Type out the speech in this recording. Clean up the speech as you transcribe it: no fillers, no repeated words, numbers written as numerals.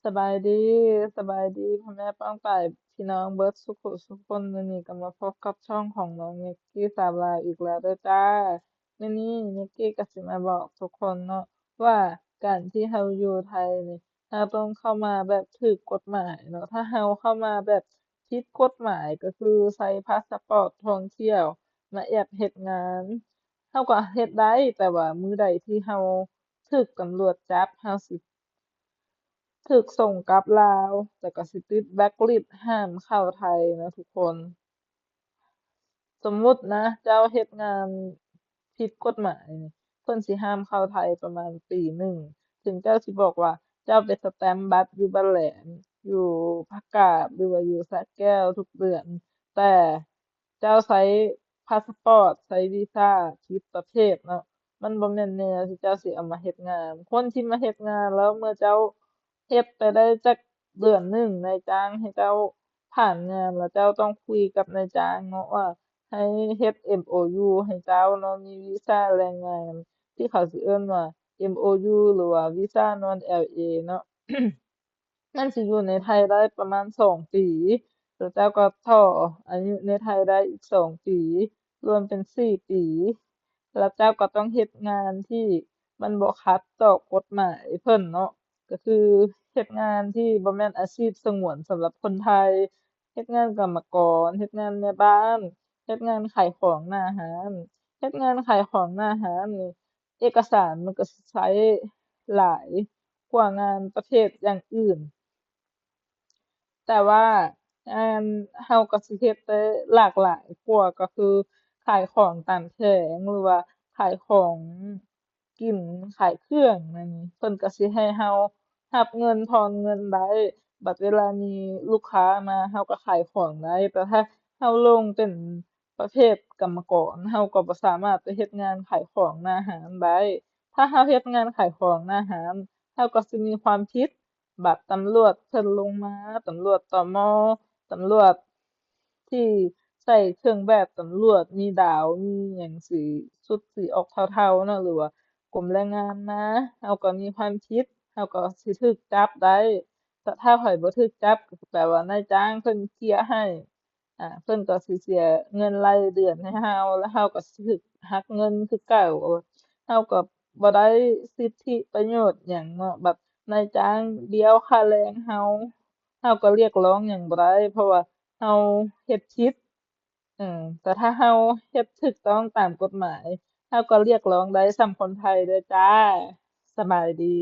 สบายดีสบายดีพ่อแม่ป้องป่ายพี่น้องเบิร์ดสุขุสุขคนมื้อนี้ก็มาพบกับช่องของน้องนิกกี้สาวลาวอีกแล้วเด้อจ้ามื้อนี้นิกกี้ก็สิมาบอกทุกคนเนาะว่าการที่เราอยู่ไทยนี่เราต้องเข้ามาแบบถูกกฎหมายเนาะถ้าเราเข้ามาแบบผิดกฎหมายก็คือใช้พาสปอร์ตท่องเที่ยวมาแอบเฮ็ดงานเราก็เฮ็ดได้แต่ว่ามื้อใดที่เราถูกตำรวจจับเราสิ ถูกส่งกลับลาวแต่ก็สิติดแบล็คลิสต์ห้ามเข้าไทยนะทุกคนสมมุตินะเจ้าเฮ็ดงานผิดกฎหมายนี่เพิ่นสิห้ามเข้าไทยประมาณปีหนึ่งถึงเจ้าสิบอกว่าเจ้าไปสแตมป์บัตรอยู่บ้านแหลมอยู่ภาคกาดหรือว่าอยู่สระแก้วทุกเดือนแต่เจ้าใช้พาสปอร์ตใช้วีซาผิดประเภทเนาะ มันบ่แม่นแนวที่เจ้าสิเอามาเฮ็ดงานคนที่มาเฮ็ดงานแล้วเมื่อเจ้าเฮ็ดไปได้จักเดือนหนึ่งนายจ้างให้เจ้าผ่านงานแล้วเจ้าต้องคุยกับนายจ้างเนาะว่าให้เฮ็ด MOU ให้เจ้าเนาะมีวีซาแรงงานที่เขาสิเอิ้นว่า MOU หรือว่าวีซา Non-LA เนาะ มันสิอยู่ในไทยได้ประมาณ2 ปีแล้วเจ้าก็ต่ออายุในไทยได้อีก2 ปีรวมเป็น4 ปีแล้วเจ้าก็ต้องเฮ็ดงานที่มันบ่ขัดต่อกฎหมายเพิ่นเนาะก็คือเฮ็ดงานที่บ่แม่นอาชีพสงวนสำหรับคนไทยเฮ็ดงานกรรมกรเฮ็ดงานแม่บ้านเฮ็ดงานขายของหน้าร้านเฮ็ดงานขายของหน้าร้านนี่เอกสารมันก็สิใช้หลายกว่างานประเภทอย่างอื่น แต่ว่าเราก็สิเฮ็ดได้หลากหลายกว่าก็คือขายของตามแผงหรือว่าขายของกินขายเครื่องอันนี้เพิ่นก็สิให้เรารับเงินทอนเงินได้บัดเวลามีลูกค้ามาเราก็ขายของได้แต่ถ้าเราลงเป็นประเภทกรรมกรเราก็บ่สามารถไปเฮ็ดงานขายของหน้าร้านได้ถ้าเราเฮ็ดงานขายของหน้าร้านเราก็สิมีความผิด บัตรตำรวจเพิ่นลงมาตำรวจตมตำรวจที่ใส่เครื่องแบบตำรวจมีดาวมีหยังสีชุดสีออกเทาๆเนาะหรือว่ากรมแรงงานมาเราก็มีความผิดเราก็สิถูกจับได้แต่ถ้าข้อยบ่ถูกจับก็แปลว่านายจ้างเพิ่นเคลียร์ให้เพิ่นก็สิเสียเงินรายเดือนให้เราแล้วเราก็สิถูกหักเงินคือเก่าเราก็บ่ได้สิทธิประโยชน์หยังเนาะแบบ นายจ้างเบี้ยวค่าแรงเราก็เรียกร้องหยังบ่ได้เพราะว่าเราเฮ็ดผิดแต่ถ้าเราเฮ็ดถูกต้องตามกฎหมายเราก็เรียกร้องได้ส่ำคนไทยเด้อจ้าสบายดี